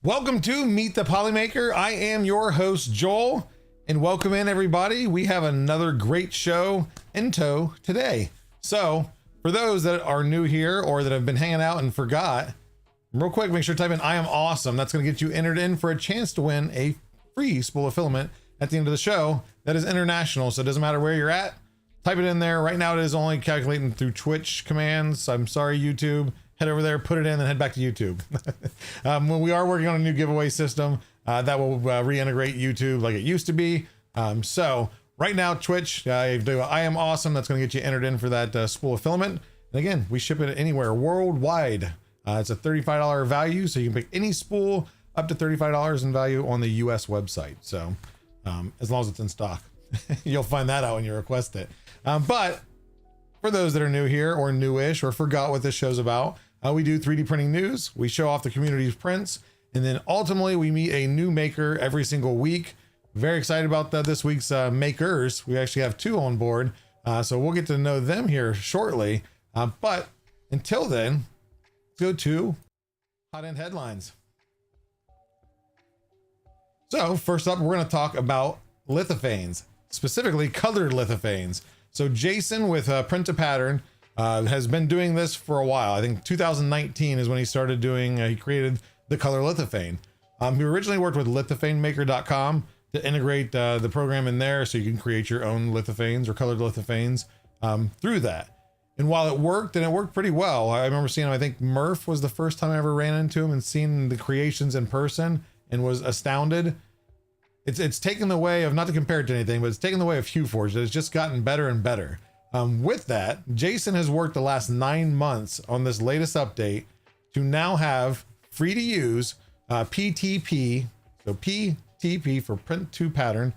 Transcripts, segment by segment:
Welcome to Meet the Polymaker. I am your host, Joel, and welcome in everybody. We have another great show in tow today. So for those that are new here or that have been hanging out and forgot, real quick, make sure to type in I am awesome. That's going to get you entered in for a chance to win a free spool of filament at the end of the show. That is international, so it doesn't matter where you're at. Type it in there. Right now it is only calculating through Twitch commands. I'm sorry, YouTube. Head over there, put it in, and head back to YouTube. We are working on a new giveaway system that will reintegrate YouTube like it used to be. So right now, Twitch, I am awesome. That's going to get you entered in for that spool of filament. And again, we ship it anywhere worldwide. It's a $35 value, so you can pick any spool up to $35 in value on the US website. So as long as it's in stock, you'll find that out when you request it. But for those that are new here or newish or forgot what this show's about, we do 3D printing news. We show off the community's prints, and then ultimately we meet a new maker every single week. Very excited about this week's makers. We actually have 2 on board, so we'll get to know them here shortly. But until then, let's go to hot end headlines. So first up, we're going to talk about lithophanes, specifically colored lithophanes. So Jason with Print to Pattern has been doing this for a while. I think 2019 is when he started doing, he created the color lithophane. He originally worked with lithophanemaker.com to integrate the program in there so you can create your own lithophanes or colored lithophanes through that. And while it worked, and it worked pretty well, I remember seeing him, I think Murph was the first time I ever ran into him and seen the creations in person and was astounded. It's taken the way of, not to compare it to anything, but it's taken the way of HueForge. It's just gotten better and better. With that, Jason has worked the last 9 months on this latest update to now have free to use PTP, so PTP for Print to Pattern,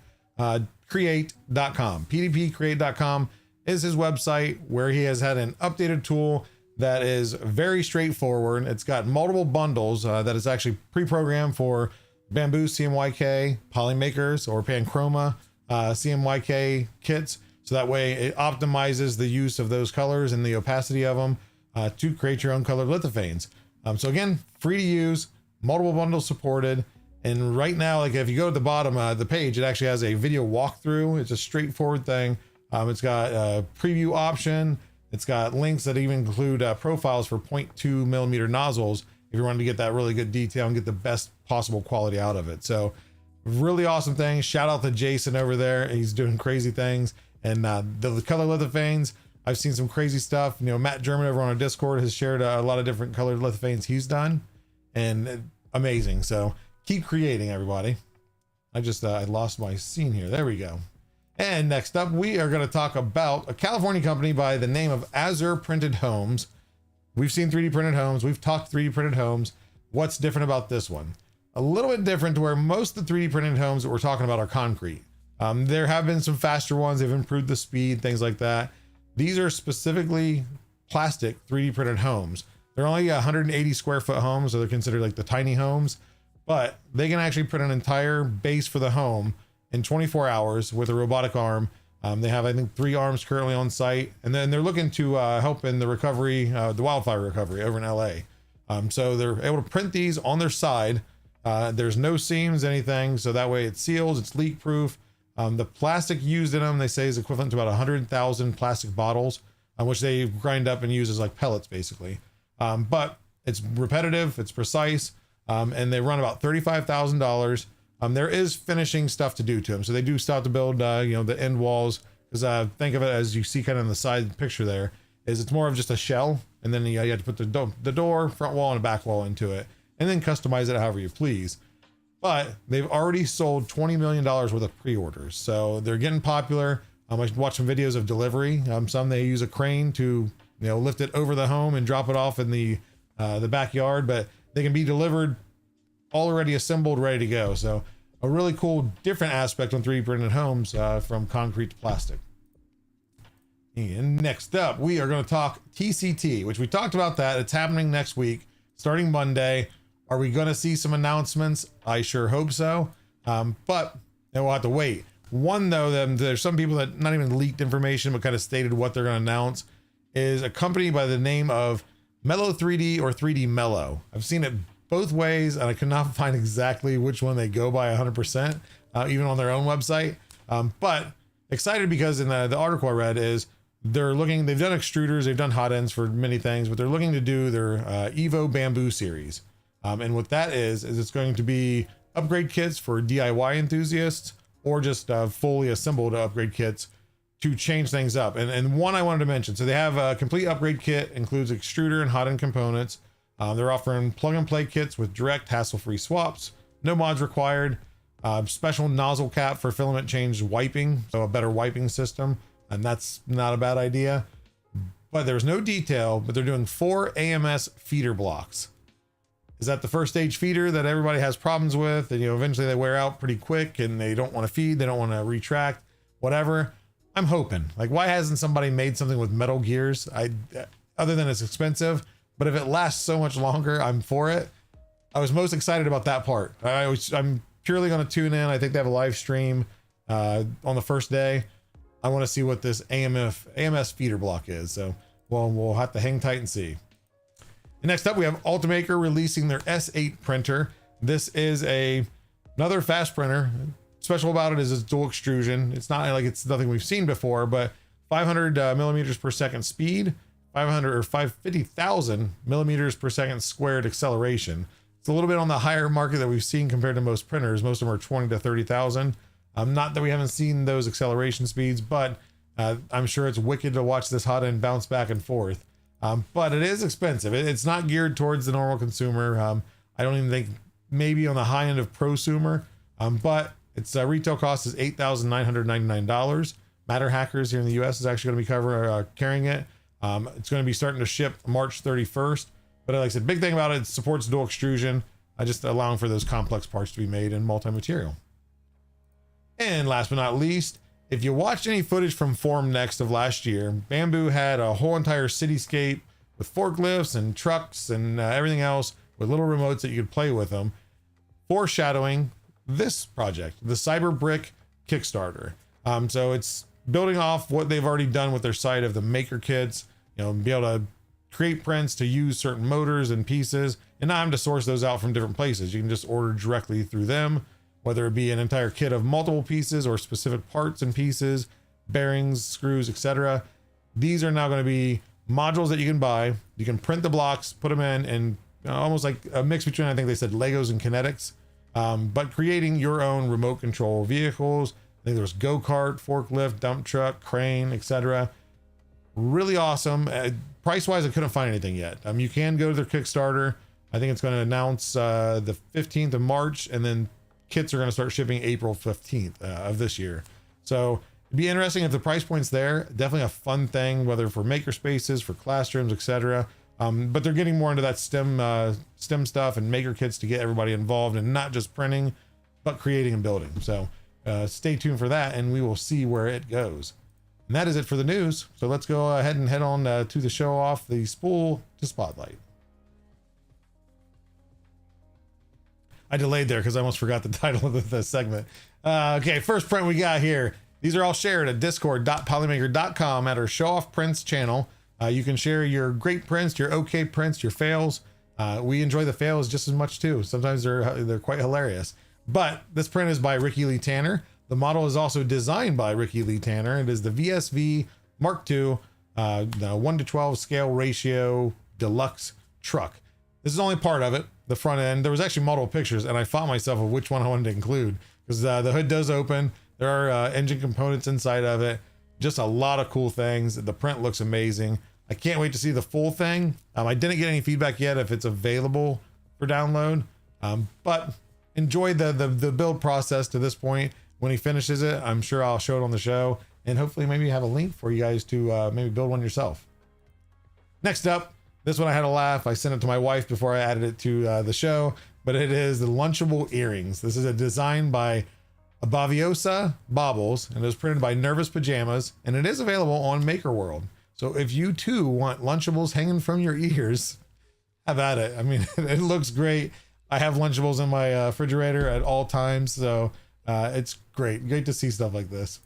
create.com. PTPcreate.com is his website where he has had an updated tool that is very straightforward. It's got multiple bundles that is actually pre-programmed for Bamboo CMYK, Polymakers, or Panchroma CMYK kits. So that way it optimizes the use of those colors and the opacity of them to create your own colored lithophanes. So again, free to use, multiple bundles supported. And right now, like if you go to the bottom of the page, it actually has a video walkthrough. It's a straightforward thing. It's got a preview option. It's got links that even include profiles for 0.2 millimeter nozzles if you want to get that really good detail and get the best possible quality out of it. So really awesome thing. Shout out to Jason over there. He's doing crazy things. And the color lithophanes, I've seen some crazy stuff. You know, Matt German over on our Discord has shared a lot of different colored lithophanes he's done, and amazing. So keep creating, everybody. I lost my scene here. There we go. And next up, we are going to talk about a California company by the name of Azure Printed Homes. We've seen 3D printed homes. We've talked 3D printed homes. What's different about this one? A little bit different to where most of the 3D printed homes that we're talking about are concrete. There have been some faster ones. They've improved the speed, things like that. These are specifically plastic 3D printed homes. They're only 180 square foot homes, so they're considered like the tiny homes, but they can actually print an entire base for the home in 24 hours with a robotic arm. They have, I think, 3 arms currently on site, and then they're looking to help in the recovery, the wildfire recovery over in LA. So they're able to print these on their side. There's no seams, anything. So that way it seals, it's leak proof. The plastic used in them, they say, is equivalent to about 100,000 plastic bottles, which they grind up and use as like pellets, basically. But it's repetitive, it's precise, and they run about $35,000. There is finishing stuff to do to them. So they do start to build, the end walls, because think of it as you see kind of in the side picture there, is it's more of just a shell. And then you have to put the door, front wall, and a back wall into it, and then customize it however you please. But they've already sold $20 million worth of pre-orders. So they're getting popular. I watched some videos of delivery. Some they use a crane to, lift it over the home and drop it off in the backyard, but they can be delivered already assembled, ready to go. So a really cool, different aspect on 3D printed homes from concrete to plastic. And next up, we are going to talk TCT, which we talked about that. It's happening next week, starting Monday. Are we going to see some announcements? I sure hope so. But then we'll have to wait. One, though, there's some people that not even leaked information, but kind of stated what they're going to announce, is a company by the name of Mellow 3D or 3D Mellow. I've seen it both ways, and I could not find exactly which one they go by 100%, even on their own website. But excited because in the article I read is they've done extruders, they've done hot ends for many things, but they're looking to do their Evo bamboo series. And what that is it's going to be upgrade kits for DIY enthusiasts, or just fully assembled upgrade kits to change things up. And one I wanted to mention, so they have a complete upgrade kit, includes extruder and hot end components. They're offering plug and play kits with direct hassle-free swaps, no mods required, special nozzle cap for filament change wiping, so a better wiping system, and that's not a bad idea. But there's no detail, but they're doing 4 AMS feeder blocks. Is that the first stage feeder that everybody has problems with? And, eventually they wear out pretty quick and they don't want to feed, they don't want to retract, whatever. I'm hoping, like, why hasn't somebody made something with metal gears? Other than it's expensive, but if it lasts so much longer, I'm for it. I was most excited about that part. I'm purely going to tune in. I think they have a live stream on the first day. I want to see what this AMS feeder block is. So we'll have to hang tight and see. Next up, we have Polymaker releasing their S8 printer. This is another fast printer. Special about it is its dual extrusion. It's not like it's nothing we've seen before, but 500 millimeters per second speed, 50,000 millimeters per second squared acceleration. It's a little bit on the higher market that we've seen compared to most printers. Most of them are 20 to 30,000. Not that we haven't seen those acceleration speeds, but I'm sure it's wicked to watch this hot end bounce back and forth. But it is expensive. It's not geared towards the normal consumer. I don't even think maybe on the high end of prosumer, but its retail cost is $8,999. Matter Hackers here in the US is actually going to be carrying it. It's going to be starting to ship March 31st. But like I said, big thing about it supports dual extrusion, just allowing for those complex parts to be made in multi-material. And last but not least, if you watched any footage from Form Next of last year, Bamboo had a whole entire cityscape with forklifts and trucks and everything else with little remotes that you could play with them, foreshadowing this project, the Cyber Brick Kickstarter. So it's building off what they've already done with their site of the maker kits, be able to create prints to use certain motors and pieces, and not having to source those out from different places. You can just order directly through them, whether it be an entire kit of multiple pieces or specific parts and pieces, bearings, screws, etc. These are now going to be modules that you can buy. You can print the blocks, put them in, and almost like a mix between, I think they said Legos and kinetics, but creating your own remote control vehicles. I think there was go-kart, forklift, dump truck, crane, etc. Really awesome. Price-wise, I couldn't find anything yet. You can go to their Kickstarter. I think it's going to announce the 15th of March, and then kits are going to start shipping April 15th of this year. So it'd be interesting if the price point's there. Definitely a fun thing, whether for maker spaces, for classrooms, etc. But they're getting more into that STEM stuff and maker kits to get everybody involved, and not just printing, but creating and building. So stay tuned for that, and we will see where it goes. And that is it for the news. So let's go ahead and head on to the show off, the spool to spotlight. I delayed there because I almost forgot the title of the segment. Okay, first print we got here. These are all shared at discord.polymaker.com at our Show Off Prints channel. You can share your great prints, your okay prints, your fails. We enjoy the fails just as much too. Sometimes they're quite hilarious. But this print is by Ricky Lee Tanner. The model is also designed by Ricky Lee Tanner. It is the VSV Mark II, the 1:12 scale ratio deluxe truck. This is only part of it, the front end. There was actually multiple pictures, and I fought myself of which one I wanted to include, because the hood does open. There are engine components inside of it. Just a lot of cool things. The print looks amazing. I can't wait to see the full thing. I didn't get any feedback yet if it's available for download, but enjoyed the build process to this point. When he finishes it, I'm sure I'll show it on the show, and hopefully maybe have a link for you guys to maybe build one yourself. Next up, this one I had a laugh. I sent it to my wife before I added it to the show, but it is the Lunchable earrings. This is a design by Baviosa Baubles, and it was printed by Nervous Pajamas, and it is available on Maker World. So if you too want Lunchables hanging from your ears, have at it. I mean, it looks great. I have Lunchables in my refrigerator at all times, so it's great to see stuff like this.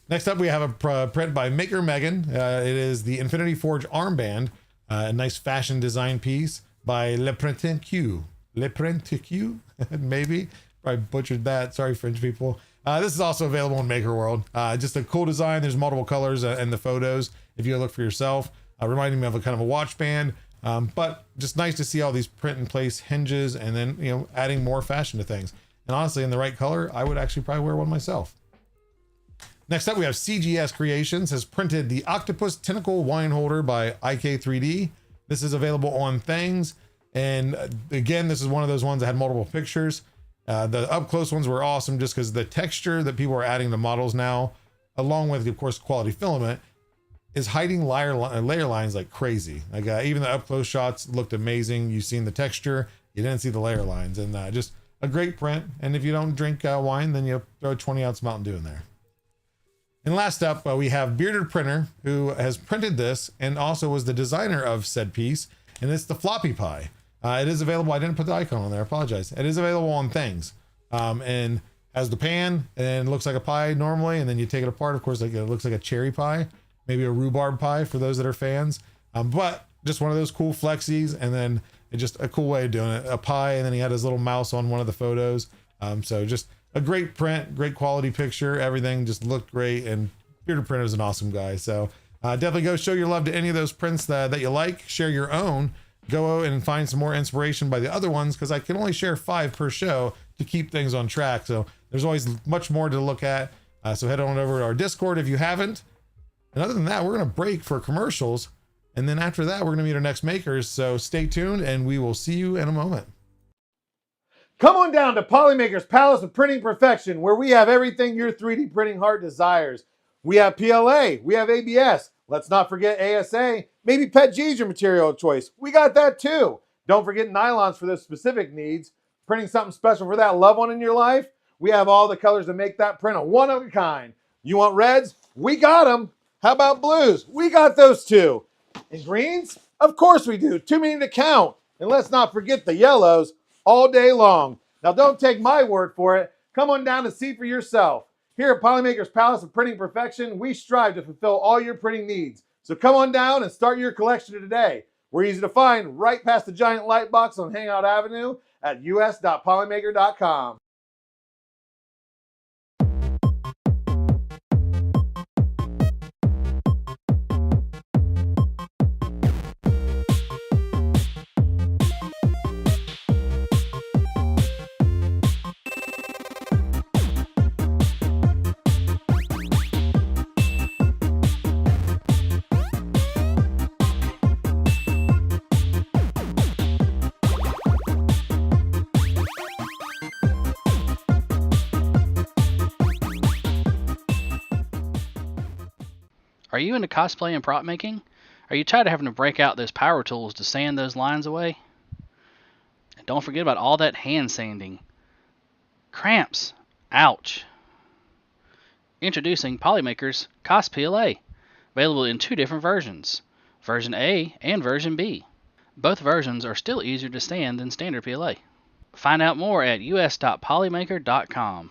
Next up, we have a print by Maker Megan. It is the Infinity Forge armband, a nice fashion design piece by Le Printemps Q. Le Printique, maybe. Probably butchered that. Sorry, French people. This is also available in Maker World. Just a cool design. There's multiple colors in the photos if you look for yourself. Reminding me of a kind of a watch band. But just nice to see all these print in place hinges and then, you know, adding more fashion to things. And honestly, in the right color, I would actually probably wear one myself. Next up, we have CGS Creations has printed the Octopus Tentacle Wine Holder by IK3D. This is available on Things. And again, this is one of those ones that had multiple pictures. The up close ones were awesome just because the texture that people are adding to models now, along with, of course, quality filament, is hiding layer lines like crazy. Like even the up close shots looked amazing. You've seen the texture, you didn't see the layer lines, and just a great print. And if you don't drink wine, then you throw a 20-ounce Mountain Dew in there. And last up, we have Bearded Printer, who has printed this and also was the designer of said piece, and it's the Floppy Pie. It is available. I didn't put the icon on there. I apologize. It is available on Things, and has the pan and looks like a pie normally, and then you take it apart. Of course, like it looks like a cherry pie, maybe a rhubarb pie for those that are fans. But just one of those cool flexies, and then it's just a cool way of doing it. A pie, and then he had his little mouse on one of the photos. So just a great print, great quality picture. Everything just looked great, and Bearded Printer is an awesome guy. So definitely go show your love to any of those prints that you like. Share your own. Go and find some more inspiration by the other ones, because I can only share 5 per show to keep things on track. So there's always much more to look at. So head on over to our Discord if you haven't. And other than that, we're going to break for commercials. And then after that, we're going to meet our next makers. So stay tuned, and we will see you in a moment. Come on down to Polymaker's Palace of Printing Perfection, where we have everything your 3D printing heart desires. We have PLA, we have ABS. Let's not forget ASA, maybe PET G is your material of choice. We got that too. Don't forget nylons for those specific needs. Printing something special for that loved one in your life? We have all the colors to make that print a one of a kind. You want reds? We got them. How about blues? We got those too. And greens? Of course we do. Too many to count. And let's not forget the yellows all day long. Now don't take my word for it. Come on down and see for yourself. Here at Polymaker's Palace of Printing Perfection, we strive to fulfill all your printing needs. So come on down and start your collection today. We're easy to find right past the giant light box on Hangout Avenue at us.polymaker.com. Are you into cosplay and prop making? Are you tired of having to break out those power tools to sand those lines away? And don't forget about all that hand sanding. Cramps. Ouch. Introducing Polymaker's Cos PLA, available in 2 different versions, version A and version B. Both versions are still easier to stand than standard PLA. Find out more at us.polymaker.com.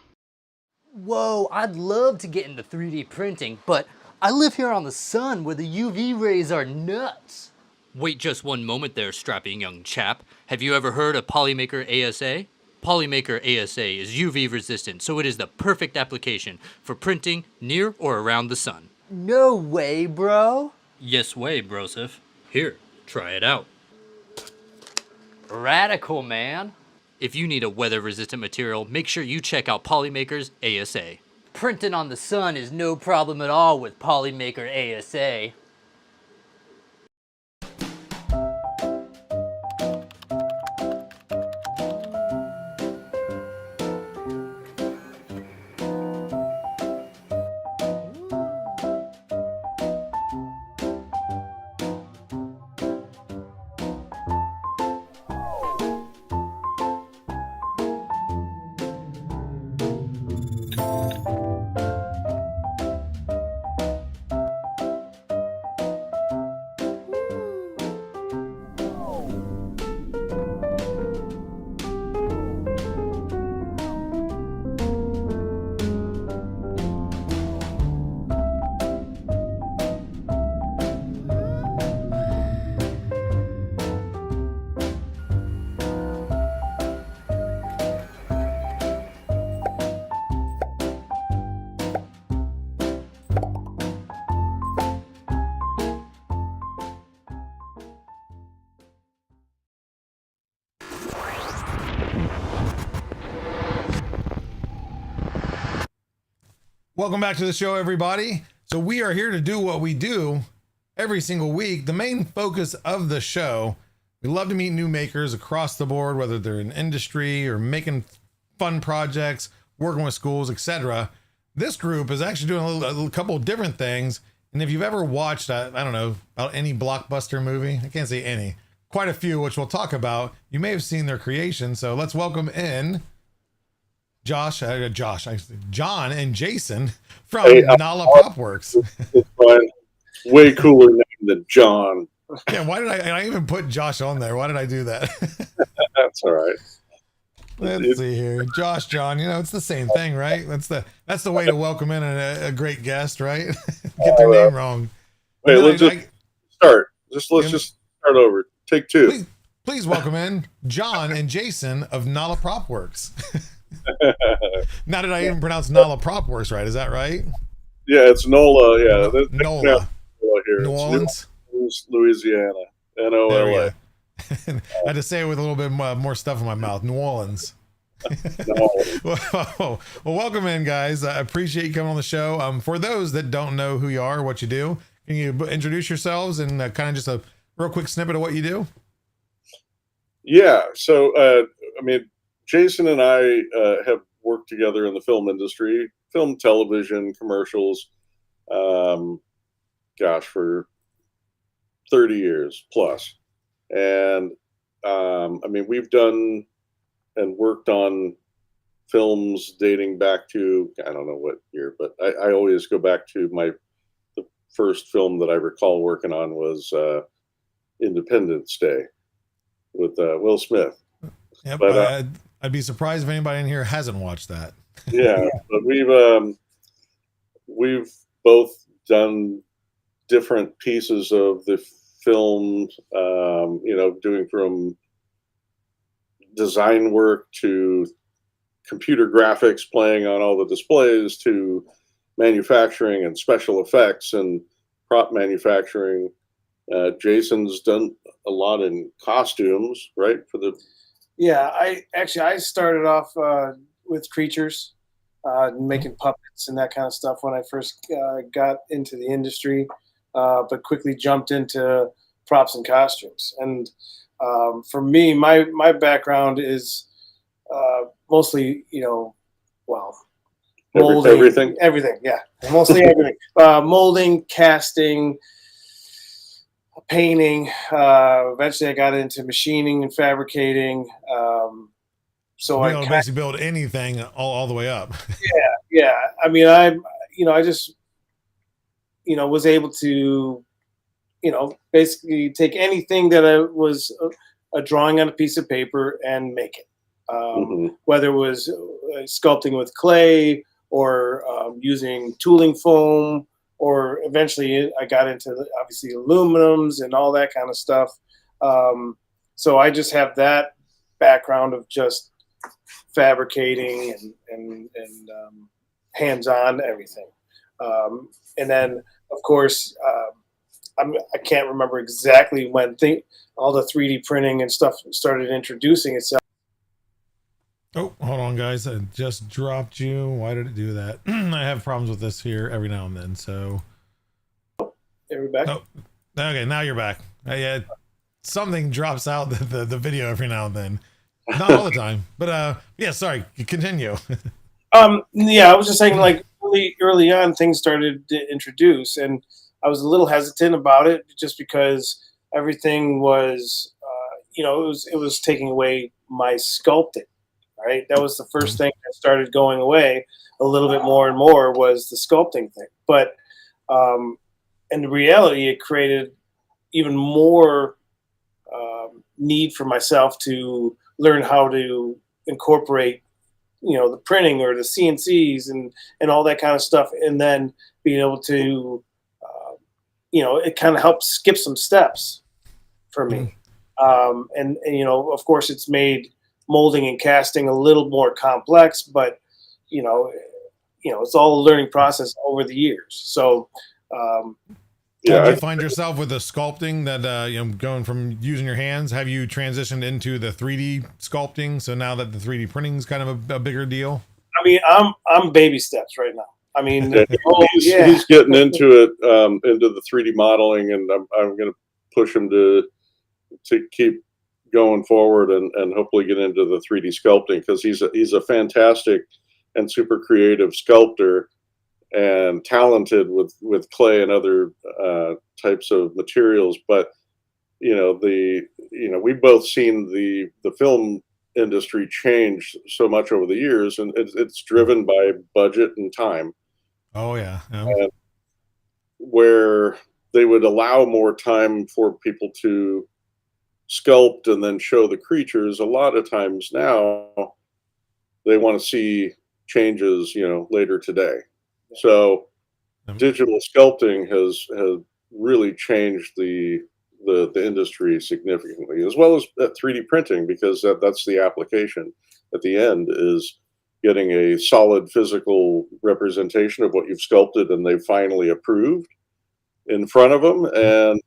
Whoa, I'd love to get into 3D printing, but I live here on the sun where the UV rays are nuts. Wait just one moment there, strapping young chap. Have you ever heard of Polymaker ASA? Polymaker ASA is UV resistant, so it is the perfect application for printing near or around the sun. No way, bro. Yes way, Broseph. Here, try it out. Radical, man. If you need a weather-resistant material, make sure you check out Polymaker's ASA. Printing on the sun is no problem at all with Polymaker ASA. Welcome back to the show, everybody. So we are here to do what we do every single week. The main focus of the show, we love to meet new makers across the board, whether they're in industry or making fun projects, working with schools, etc. This group is actually doing a couple of different things. And if you've ever watched, I don't know, about any blockbuster movie, I can't say any, quite a few, which we'll talk about, you may have seen their creation. So let's welcome in John and Jason from Nala Propworks. Way cooler name than John. Yeah, why did I even put Josh on there? Why did I do that? That's all right. Let's see here. Josh, John, it's the same thing, right? That's the way to welcome in a great guest, right? Get their name wrong. Wait, let's start. Let's just start over. Take two. Please welcome in John and Jason of Nala Propworks. Now did I even pronounce Nala Propworks right? Is that right? Yeah, it's NOLA. Yeah, NOLA. Here. New Orleans, Louisiana. NOLA. I had to say it with a little bit more stuff in my mouth. New Orleans. well, welcome in, guys. I appreciate you coming on the show. For those that don't know who you are, what you do, can you introduce yourselves and kind of just a real quick snippet of what you do? Yeah. So, Jason and I have worked together in the film industry, film, television, commercials, for 30 years plus. And, we've done and worked on films dating back to, I don't know what year, but I always go back to the first film that I recall working on was Independence Day with Will Smith. Yep, But, I'd be surprised if anybody in here hasn't watched that. Yeah, but we've both done different pieces of the film, doing from design work to computer graphics, playing on all the displays, to manufacturing and special effects and prop manufacturing. Jason's done a lot in costumes, right? Yeah, I started off with creatures, making puppets and that kind of stuff when I first got into the industry, but quickly jumped into props and costumes. And for me, my background is mostly, molding, everything. Yeah, mostly everything. Molding, casting, painting. Eventually I got into machining and fabricating. So I basically build anything all the way up. Yeah. I just, was able to, basically take anything that was a drawing on a piece of paper and make it. Whether it was sculpting with clay or using tooling foam, or eventually I got into obviously aluminums and all that kind of stuff. So I just have that background of just fabricating and hands-on everything. And then, of course, I can't remember exactly when all the 3D printing and stuff started introducing itself. Oh, hold on, guys. I just dropped you. Why did it do that? I have problems with this here every now and then. So, Are we back? Oh, okay. Now you're back. Yeah, something drops out the video every now and then. Not all the time, but yeah. Sorry. Continue. Yeah, I was just saying, like early on, things started to introduce, and I was a little hesitant about it just because everything was, it was taking away my sculpting. Right, that was the first thing that started going away a little bit more and more was the sculpting thing. But in reality, it created even more need for myself to learn how to incorporate, the printing or the CNCs and all that kind of stuff, and then being able to, it kind of helped skip some steps for me. And of course, it's made molding and casting a little more complex, but it's all a learning process over the years. So did you find yourself with the sculpting that going from using your hands, have you transitioned into the 3D sculpting, so now that the 3D printing is kind of a bigger deal? I'm baby steps right now. I mean, Yeah, he's getting into it, into the 3D modeling, and I'm going to push him to keep going forward and hopefully get into the 3D sculpting, because he's a fantastic and super creative sculptor and talented with clay and other types of materials. But we've both seen the film industry change so much over the years, and it's driven by budget and time. Oh yeah. And where they would allow more time for people to sculpt and then show the creatures, a lot of times now they want to see changes, later today. So digital sculpting has really changed the industry significantly, as well as 3D printing, because that's the application at the end, is getting a solid physical representation of what you've sculpted and they've finally approved in front of them. And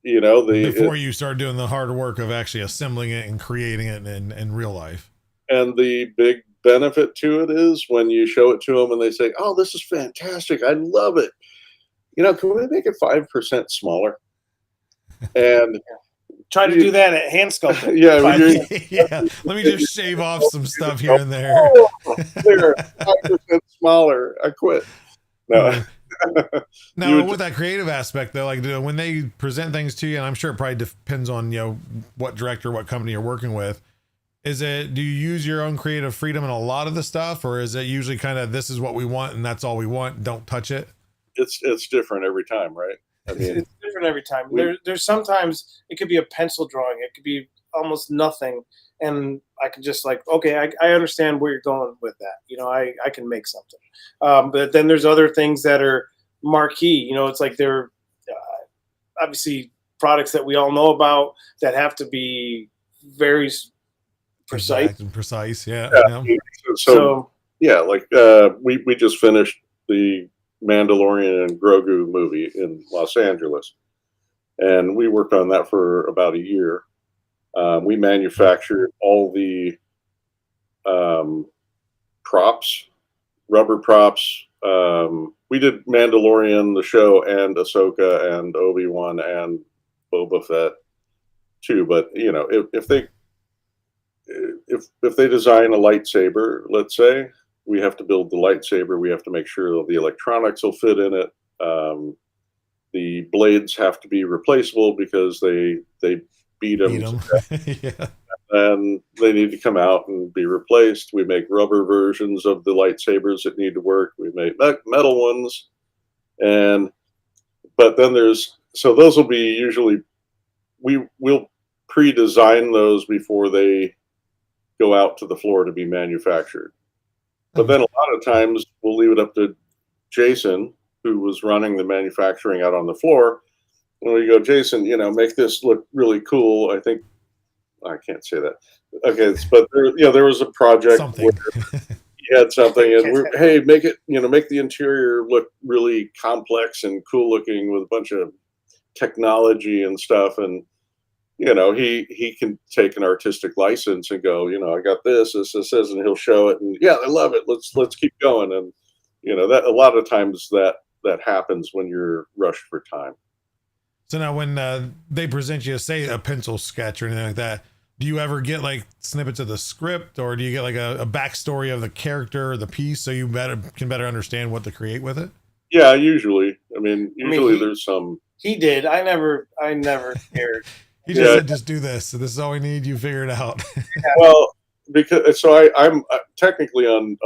before you start doing the hard work of actually assembling it and creating it in real life. And the big benefit to it is when you show it to them and they say, "Oh, this is fantastic. I love it. Can we make it 5% smaller?" And try to do that at hand sculpting. Yeah, let me just shave off some stuff here and there. There, 5% smaller. I quit. No. Now, with that creative aspect, though, like when they present things to you, and I'm sure it probably depends on what director, what company you're working with. Do you use your own creative freedom in a lot of the stuff, or is it usually kind of, this is what we want and that's all we want, don't touch it? It's different every time, right? I mean, it's different every time. There's sometimes it could be a pencil drawing, it could be almost nothing, and I can just okay, I understand where you're going with that. I can make something. But then there's other things that are marquee. It's like they're obviously products that we all know about that have to be very precise. Exact and precise, yeah. So yeah, we just finished the Mandalorian and Grogu movie in Los Angeles, and we worked on that for about a year. We manufactured all the props, rubber props. We did Mandalorian, the show, and Ahsoka, and Obi-Wan, and Boba Fett too. But if they design a lightsaber, let's say, we have to build the lightsaber. We have to make sure that the electronics will fit in it. The blades have to be replaceable because they beat them. Yeah. And they need to come out and be replaced. We make rubber versions of the lightsabers that need to work. We make metal ones, but then those will be usually, we'll pre-design those before they go out to the floor to be manufactured. But then a lot of times we'll leave it up to Jason, who was running the manufacturing out on the floor. And we go, "Jason, make this look really cool." I think I can't say that. Okay, but there was a project where he had something, and hey, make it, make the interior look really complex and cool looking with a bunch of technology and stuff. And he can take an artistic license and go, "I got this, and he'll show it, and yeah, I love it. Let's keep going." And that a lot of times that happens when you're rushed for time. So now, when they present you, say, a pencil sketch or anything like that, do you ever get snippets of the script, or do you get a backstory of the character or the piece so you can better understand what to create with it? Yeah, usually. There's some. He did. I never cared. He just said, "Just do this. So this is all we need. You figure it out." Well, because I'm technically on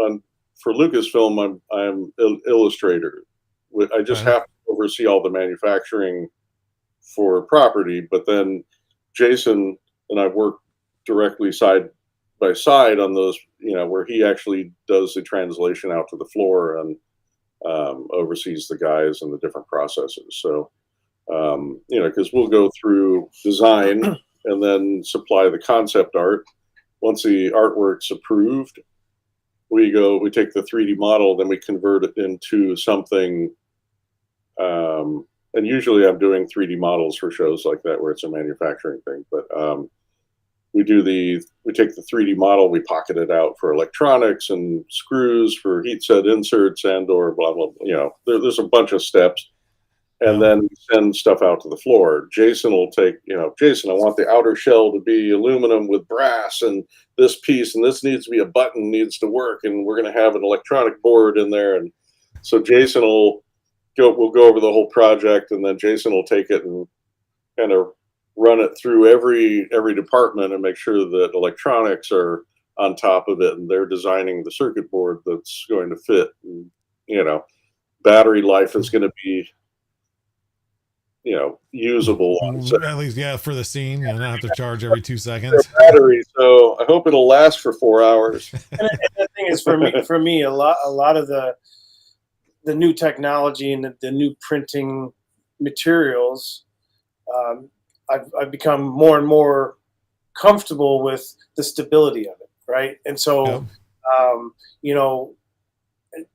for Lucasfilm. I'm illustrator. I just have to oversee all the manufacturing for property, but then Jason and I work directly side by side on those. Where he actually does the translation out to the floor and oversees the guys and the different processes. So. Because we'll go through design and then supply the concept art. Once the artwork's approved, we take the 3D model, then we convert it into something. And usually I'm doing 3D models for shows like that where it's a manufacturing thing. But we take the 3D model, we pocket it out for electronics and screws for heat set inserts and or blah blah. There's a bunch of steps, and then we send stuff out to the floor. Jason will take, Jason, I want the outer shell to be aluminum with brass, and this piece and this needs to be a button needs to work, and we're going to have an electronic board in there, and so Jason we'll go over the whole project, and then Jason will take it and kind of run it through every department and make sure that electronics are on top of it, and they're designing the circuit board that's going to fit. And, battery life is going to be, usable. At least, for the scene, and not have to charge every 2 seconds. Battery, so I hope it'll last for 4 hours. And the thing is, for me, a lot of the new technology and the new printing materials, I've become more and more comfortable with the stability of it, right? And so,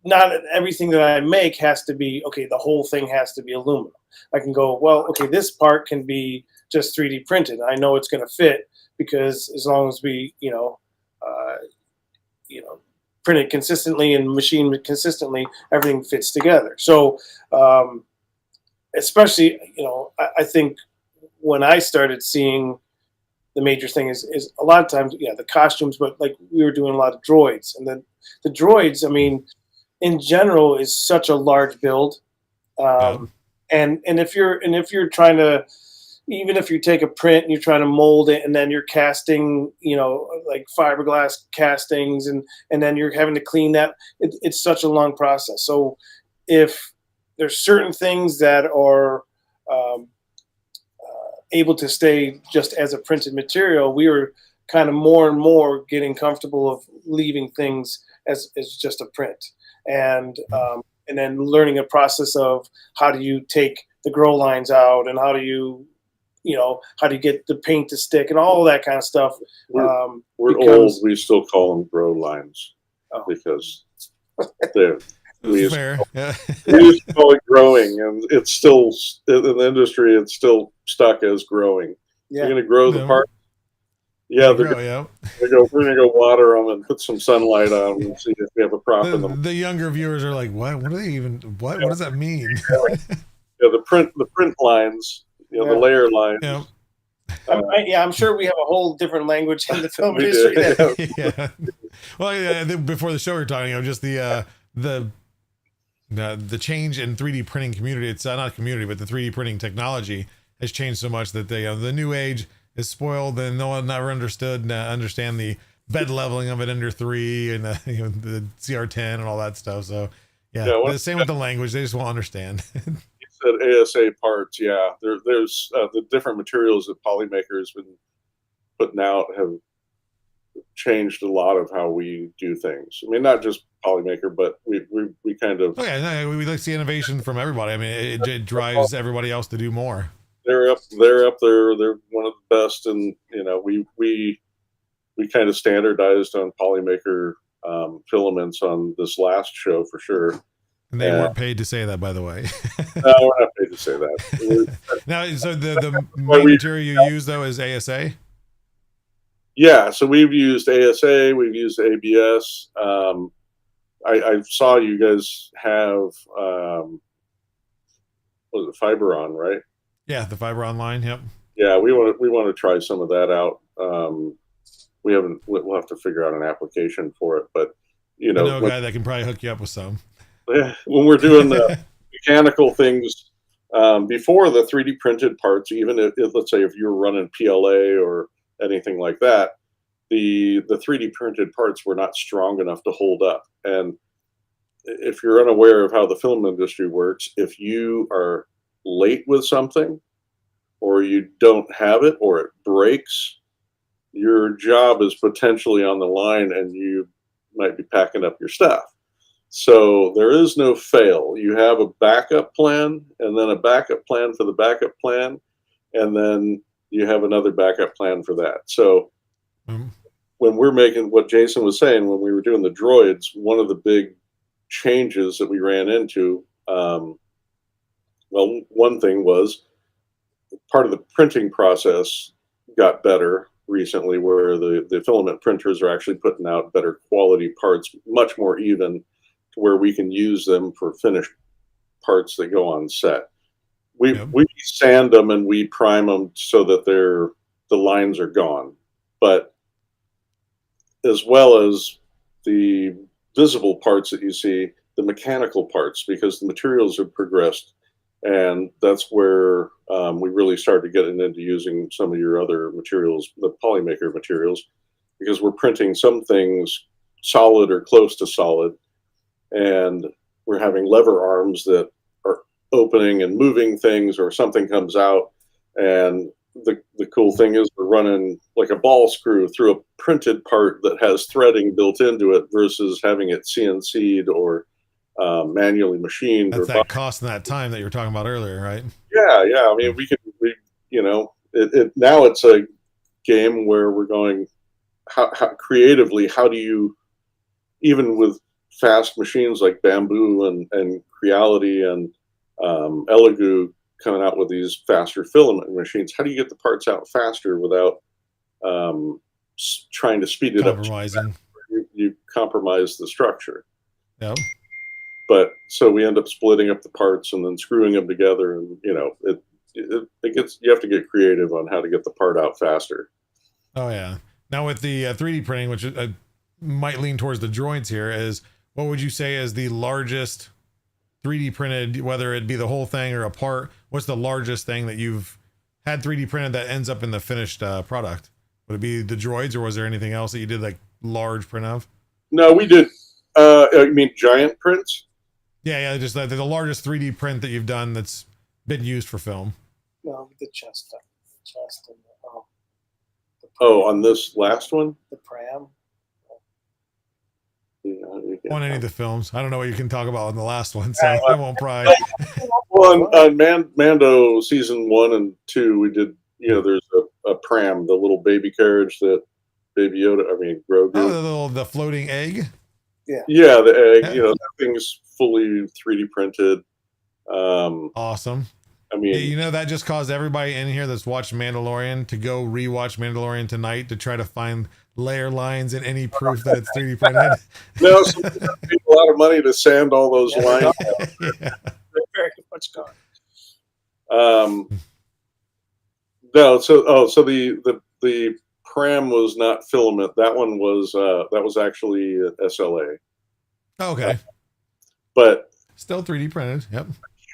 not everything that I make has to be, okay, the whole thing has to be aluminum. I can go, well, okay, this part can be just 3D printed. I know it's going to fit because as long as we, print it consistently and machine it consistently, everything fits together. So, especially, I think when I started seeing the major thing is a lot of times, the costumes, but like we were doing a lot of droids, and then the droids, I mean, in general is such a large build. And if you're trying to, even if you take a print and you're trying to mold it, and then you're casting, like fiberglass castings, and then you're having to clean that, it's such a long process. So if there's certain things that are able to stay just as a printed material, we were kind of more and more getting comfortable of leaving things as just a print, and then learning a process of how do you take the grow lines out, and how do you get the paint to stick, and all that kind of stuff. We're old. We still call them grow lines because we used to call it growing, and it's still in the industry. It's still stuck as growing. You're going to grow the part. We're going to go water them and put some sunlight on them and see if we have a crop in them. The younger viewers are like, "What? What are they even? What does that mean?" The print lines, the layer lines. I'm sure we have a whole different language in the film industry. Well, before the show we were talking, just the change in 3D printing community. It's not a community, but the 3D printing technology has changed so much that the new age is spoiled, and no one ever understand the bed leveling of it under 3 and the CR10 and all that stuff. So the same with the language; they just won't understand. You said ASA parts, there's the different materials that Polymaker has been putting out have changed a lot of how we do things. I mean, not just Polymaker, but we kind of we like to see innovation from everybody. I mean, it drives everybody else to do more. They're up there. They're one of the best, and we kind of standardized on Polymaker filaments on this last show for sure. And they weren't paid to say that, by the way. No, we're not paid to say that. Now, so the main material you use though is ASA. Yeah, so we've used ASA, we've used ABS. I saw you guys have what was it, Fiberon, right? Yeah, the Fiberon line. Yep. Yeah, we want to try some of that out. We'll have to figure out an application for it, but I know a guy that can probably hook you up with some. When we're doing the mechanical things before the 3D printed parts, even if let's say if you're running PLA or anything like that, the 3D printed parts were not strong enough to hold up. And if you're unaware of how the film industry works, if you are late with something, or you don't have it, or it breaks, your job is potentially on the line, and you might be packing up your stuff. So there is no fail. You have a backup plan, and then a backup plan for the backup plan, and then you have another backup plan for that. So when we're making what Jason was saying, when we were doing the droids, one of the big changes that we ran into, one thing was part of the printing process got better, recently where the filament printers are actually putting out better quality parts, much more even, to where we can use them for finished parts that go on set. We sand them and we prime them so that the lines are gone, but as well as the visible parts that you see, the mechanical parts, because the materials have progressed, and that's where we really started getting into using some of your other materials, the Polymaker materials, because we're printing some things solid or close to solid, and we're having lever arms that are opening and moving things, or something comes out, and the cool thing is we're running like a ball screw through a printed part that has threading built into it versus having it CNC'd or manually machined. That's that cost and that time that you were talking about earlier, right? Yeah. I mean, now it's a game where we're going, how creatively, how do you, even with fast machines like Bamboo and Creality and Elegoo coming out with these faster filament machines, how do you get the parts out faster without trying to speed it Compromising. up? You compromise the structure. Yep. But so we end up splitting up the parts and then screwing them together, and it gets, you have to get creative on how to get the part out faster. Oh yeah. Now with the 3D printing, which might lean towards the droids here, is what would you say is the largest 3D printed, whether it be the whole thing or a part? What's the largest thing that you've had 3D printed that ends up in the finished product? Would it be the droids, or was there anything else that you did like large print of? No, we did. You mean giant prints? Yeah, just the largest 3D print that you've done that's been used for film. No, the chest and on this last one, the pram. On any of the films, I don't know what you can talk about on the last one, so I won't pry. Well, on Mando season 1 and 2, we did. There's a pram, the little baby carriage that Baby Yoda, Grogu. Oh, the floating egg. Yeah, the egg. Yeah. That thing's fully 3D printed. Awesome. That just caused everybody in here that's watched Mandalorian to go rewatch Mandalorian tonight to try to find layer lines and any proof that it's 3D printed. No, so we paid a lot of money to sand all those lines. Yeah. They're very much gone. No, so the pram was not filament. That one was actually SLA. Okay. But still 3D printed. Yep.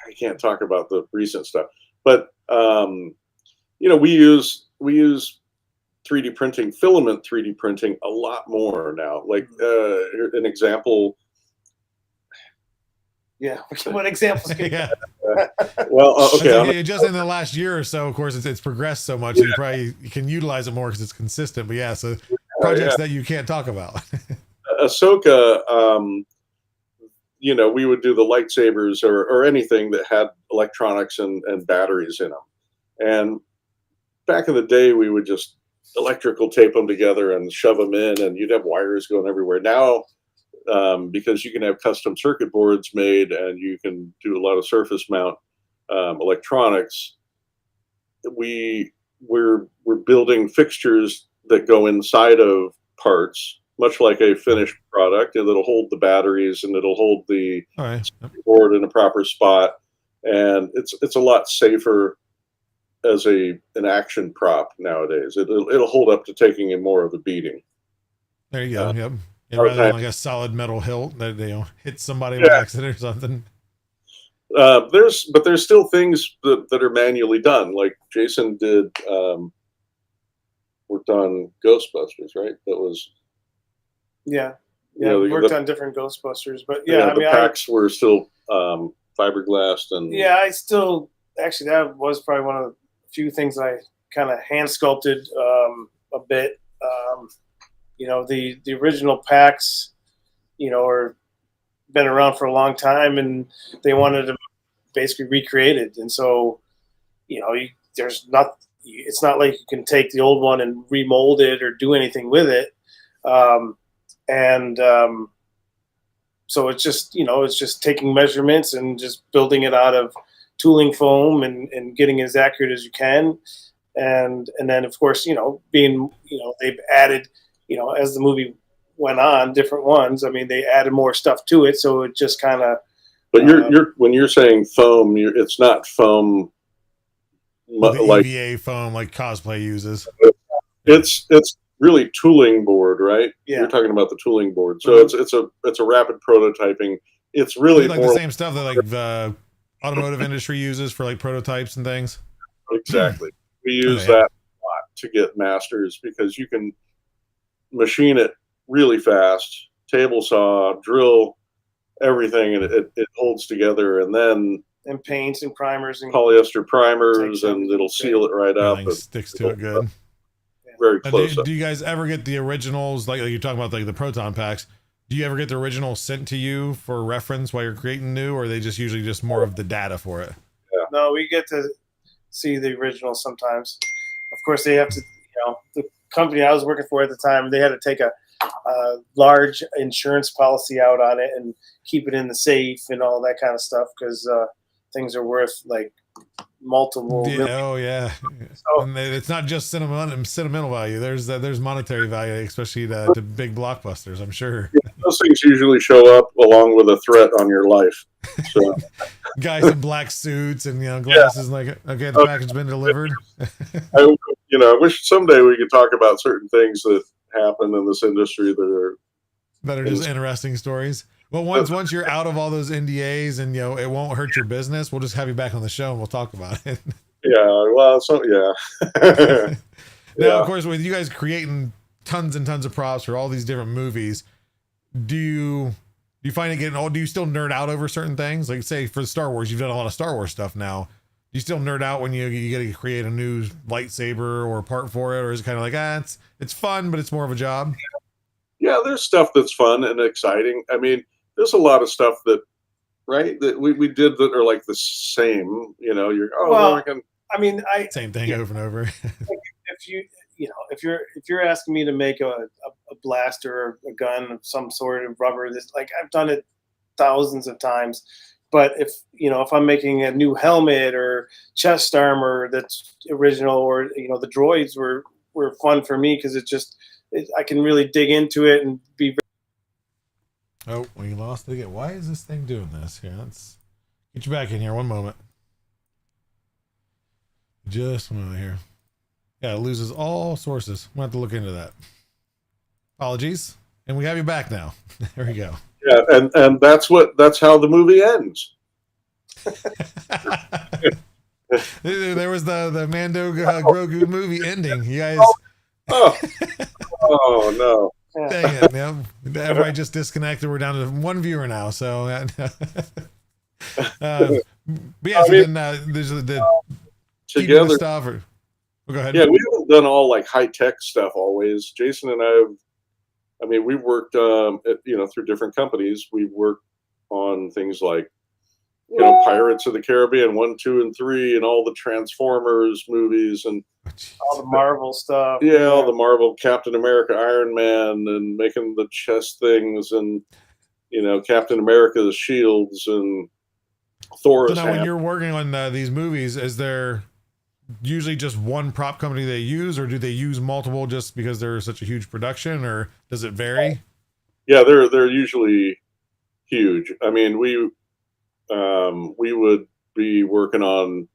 I can't talk about the recent stuff, but we use 3D printing, filament 3D printing a lot more now. Like an example. Yeah, what examples? Yeah. Well, okay. Just in the last year or so, of course, it's progressed so much. Yeah. You can utilize it more because it's consistent. But yeah, so projects that you can't talk about. Ahsoka. We would do the lightsabers or anything that had electronics and batteries in them. And back in the day, we would just electrical tape them together and shove them in, and you'd have wires going everywhere. Now, because you can have custom circuit boards made and you can do a lot of surface mount electronics, we're building fixtures that go inside of parts, much like a finished product, and it'll hold the batteries and it'll hold the board in a proper spot, and it's a lot safer as an action prop nowadays. It'll hold up to taking in more of a beating. There you go. Yep. Rather than like a solid metal hilt that hit somebody by accident or something. There's still things that are manually done. Like Jason did, worked on Ghostbusters, right? That was. Yeah, we worked on different Ghostbusters, but the packs were still fiberglass and. Yeah, that was probably one of the few things I kind of hand sculpted a bit. The original packs, are been around for a long time, and they wanted to basically recreate it, and so it's not like you can take the old one and remold it or do anything with it. So it's just taking measurements and just building it out of tooling foam and getting as accurate as you can. and then of course, being, they've added, as the movie went on, different ones. I mean, they added more stuff to it, so it just kind of. But you're when you're saying foam, it's not foam Like the like EVA foam, like cosplay uses. it's really tooling board, right? Yeah. You're talking about the tooling board. So it's a rapid prototyping. It's really like more the same stuff that like the automotive industry uses for like prototypes and things. exactly. We use yeah. that a lot to get masters because you can machine it really fast, table saw, drill everything, and it holds together, and then and paints and primers and polyester primers, and it'll seal it right up. Everything sticks to it good. Very close. Do you guys ever get the originals, like you're talking about, like the proton packs? Do you ever get the originals sent to you for reference while you're creating new, or are they just usually just more of the data for it? Yeah. No, we get to see the originals sometimes. Of course, they have to, the company I was working for at the time, they had to take a large insurance policy out on it and keep it in the safe and all that kind of stuff because things are worth like multiple. Oh yeah, so, and it's not just sentimental value. There's monetary value, especially to big blockbusters. I'm sure. Yeah, those things usually show up along with a threat on your life. So. Guys in black suits and glasses, like okay, the package has been delivered. I wish someday we could talk about certain things that happen in this industry that are just interesting stories. Well, once you're out of all those NDAs and it won't hurt your business, we'll just have you back on the show and we'll talk about it. Yeah, well, yeah. Now, of course, with you guys creating tons and tons of props for all these different movies, do you find it getting old? Do you still nerd out over certain things? Like say for Star Wars, you've done a lot of Star Wars stuff now. Do you still nerd out when you get to create a new lightsaber or part for it, or is it kind of like it's fun, but it's more of a job? Yeah, there's stuff that's fun and exciting. I mean, there's a lot of stuff that we did that are like the same. Same thing over and over. If you're asking me to make a blaster or a gun of some sort of rubber, I've done it thousands of times. But if I'm making a new helmet or chest armor that's original, or the droids were fun for me because I can really dig into it and be. Oh, we lost it again. Why is this thing doing this? Here, let's get you back in here. One moment. Just a moment here. Yeah, it loses all sources. We'll have to look into that. Apologies. And we have you back now. There we go. Yeah, and that's how the movie ends. There was the Mando Grogu movie ending. You guys. Oh no. Dang it, man. Everybody just disconnected. We're down to one viewer now. So, but yeah, then there's the together stuff. Go ahead. Yeah, we haven't done all like high tech stuff always. Jason and I mean, we've worked, through different companies. We've worked on things like, Pirates of the Caribbean 1, 2, and 3, and all the Transformers movies, and all the Marvel stuff. Yeah, all the Marvel, Captain America, Iron Man, and making the chest things, and Captain America's shields and Thor's. So now, when you're working on these movies, is there usually just one prop company they use, or do they use multiple just because they're such a huge production, or does it vary? Yeah, they're usually huge. I mean, we would be working on,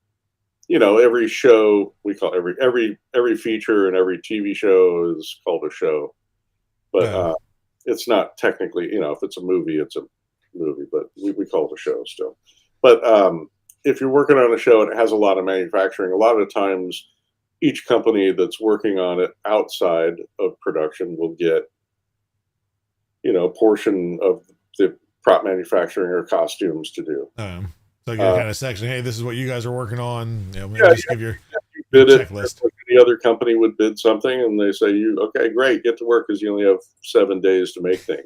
every show. We call every feature and every TV show is called a show, but it's not technically, if it's a movie, it's a movie, but we call it a show still. But if you're working on a show and it has a lot of manufacturing, a lot of times each company that's working on it outside of production will get, a portion of the prop manufacturing or costumes to do. So you kind of section, hey, this is what you guys are working on. Just give your bid checklist. Any other company would bid something, and they say, okay, great, get to work because you only have 7 days to make things.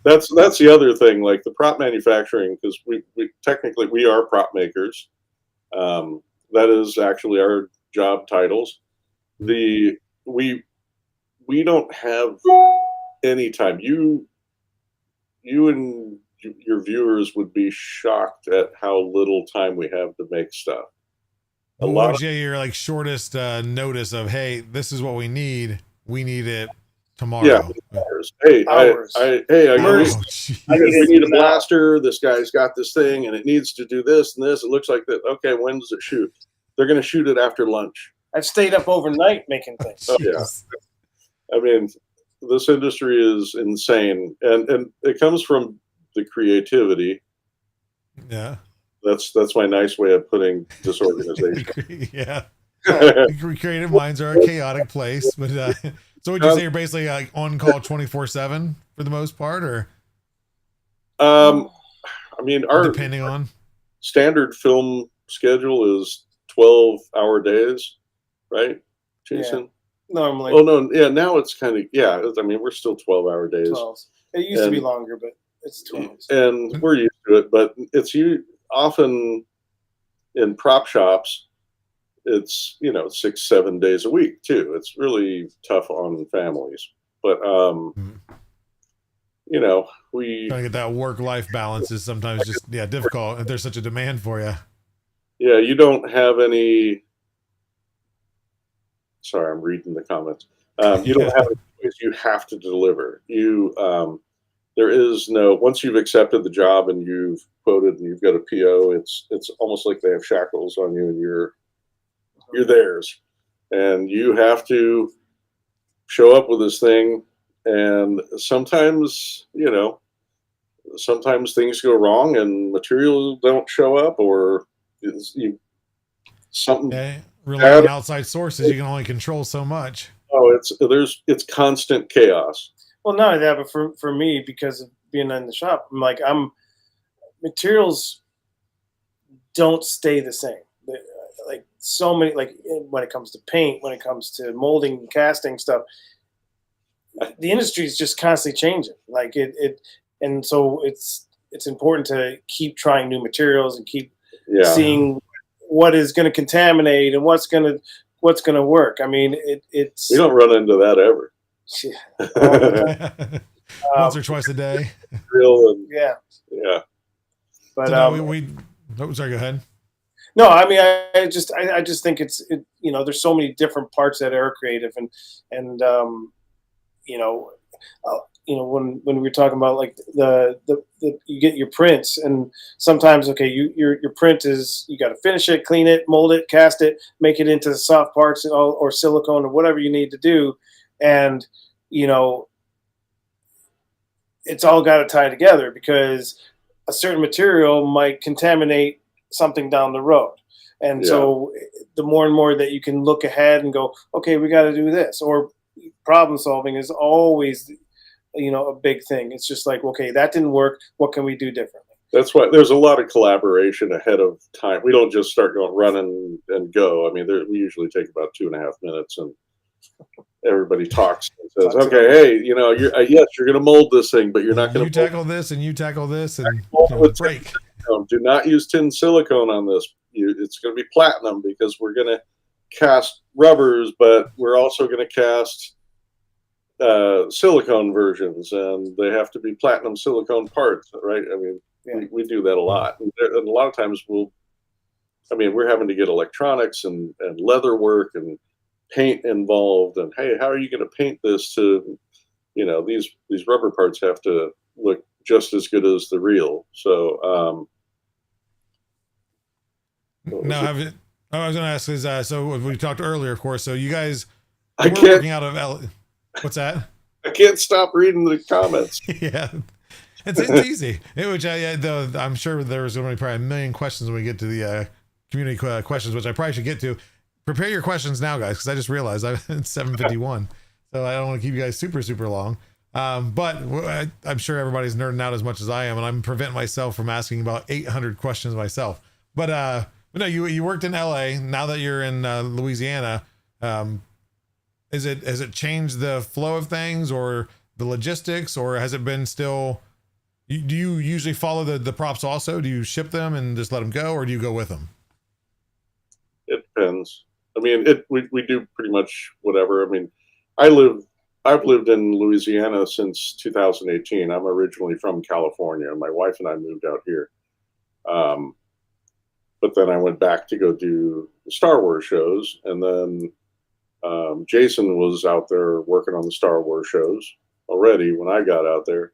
That's the other thing, like the prop manufacturing, because we technically we are prop makers. That is actually our job titles. We don't have any time. You and your viewers would be shocked at how little time we have to make stuff. What would you your like shortest notice of, hey, this is what we need it tomorrow? Yeah, hours. Hey, Hours. I Oh, we it need a now. blaster. This guy's got this thing, and it needs to do this and this. It looks like that. Okay, when does it shoot? They're going to shoot it after lunch. I've stayed up overnight making things. Oh yeah, I mean, this industry is insane, and it comes from the creativity. Yeah. That's my nice way of putting disorganization. Yeah. Creative minds are a chaotic place, but so would you say you're basically like on call 24/7 for the most part, or I mean, our depending on standard film schedule is 12-hour days, right, Jason? Normally. Oh no, yeah. Now it's kind of I mean, we're still 12-hour days. 12. It used to be longer, but it's 12. And we're used to it. But it's often in prop shops. It's 6-7 days a week too. It's really tough on families. But we trying to get that work-life balance is sometimes just difficult if there's such a demand for you. Yeah, you don't have any. Sorry, I'm reading the comments. You don't have any choice. You have to deliver. There is no, once you've accepted the job and you've quoted and you've got a PO, it's almost like they have shackles on you and you're theirs, and you have to show up with this thing. And sometimes things go wrong and materials don't show up, or something. Okay. Rely on outside sources. You can only control so much. Oh, it's constant chaos. Well, not only that, but for me, because of being in the shop, materials don't stay the same. Like so many, like when it comes to paint, when it comes to molding, casting stuff, the industry is just constantly changing. Like and so it's important to keep trying new materials and keep seeing what is going to contaminate and what's going to work. I mean, it's. We don't run into that ever. Once or twice a day. Yeah. But so sorry, go ahead. No, I mean, I just think there's so many different parts that are creative, and when we were talking about like the you get your prints, and sometimes your print is, you got to finish it, clean it, mold it, cast it, make it into the soft parts or silicone or whatever you need to do, and it's all got to tie together, because a certain material might contaminate something down the road. And so the more and more that you can look ahead and go, okay, we got to do this, or problem solving is always, a big thing. It's just like, okay, that didn't work. What can we do differently? That's why there's a lot of collaboration ahead of time. We don't just start going running and go. I mean, we usually take about 2.5 minutes, and everybody talks and says, okay, hey, you're yes, you're going to mold this thing, but you're not going to tackle this and you tackle this and break. Do not use tin silicone on this. It's going to be platinum, because we're going to cast rubbers, but we're also going to cast silicone versions, and they have to be platinum silicone parts, right? I mean, we do that a lot, and a lot of times we're having to get electronics and leather work and paint involved, and hey, how are you going to paint this to, these rubber parts have to look just as good as the real. So I was going to ask is so we talked earlier, of course, so you guys I were can't working out of what's that? I can't stop reading the comments. Yeah, it's easy. Though I'm sure there's going to be probably a million questions when we get to the community questions, which I probably should get to. Prepare your questions now, guys, because I just realized it's 7:51, so I don't want to keep you guys super long. But I'm sure everybody's nerding out as much as I am, and I'm preventing myself from asking about 800 questions myself. But no, you worked in LA. Now that you're in Louisiana, has it changed the flow of things or the logistics, or has it been still? Do you usually follow the props also? Do you ship them and just let them go, or do you go with them? It depends. I mean, we do pretty much whatever. I mean, I've lived in Louisiana since 2018. I'm originally from California. My wife and I moved out here. but then I went back to go do the Star Wars shows, and then Jason was out there working on the Star Wars shows already when I got out there.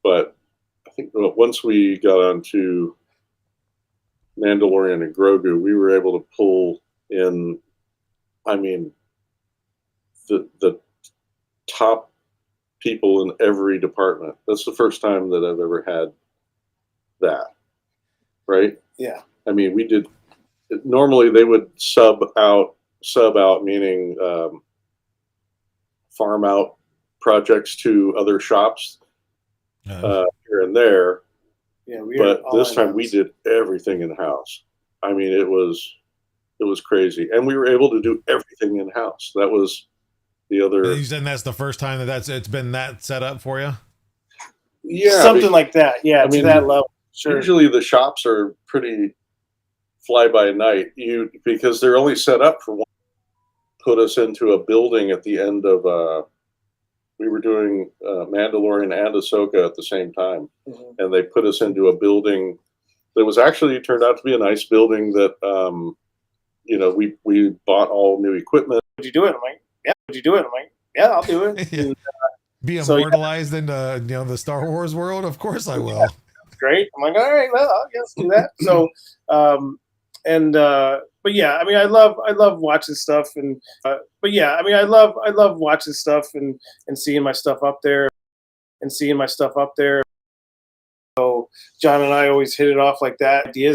But I think once we got onto Mandalorian and Grogu, we were able to pull in, I mean, the top people in every department. That's the first time that I've ever had that, right? Yeah. I mean, we did, normally they would sub out, meaning farm out projects to other shops here and there. Yeah, but this time we did everything in house. I mean, it was crazy, and we were able to do everything in house. That was the other. And you said that's the first time it's been that set up for you. Yeah, something like that. Yeah, I mean, to that level. Sure. Usually the shops are pretty fly by night. Because they're only set up for one. Put us into a building at the end of. We were doing Mandalorian and Ahsoka at the same time, and they put us into a building that was actually turned out to be a nice building. That we bought all new equipment. Would you do it? I'm like, yeah. Would you do it? I'm like, yeah, I'll do it. Yeah. And, be immortalized into the Star Wars world. Of course I will. Great. I'm like, all right, well, I'll just do that. So, but yeah, I mean, I love watching stuff, and but yeah, I mean, I love watching stuff and seeing my stuff up there, So John and I always hit it off like that. Ideas.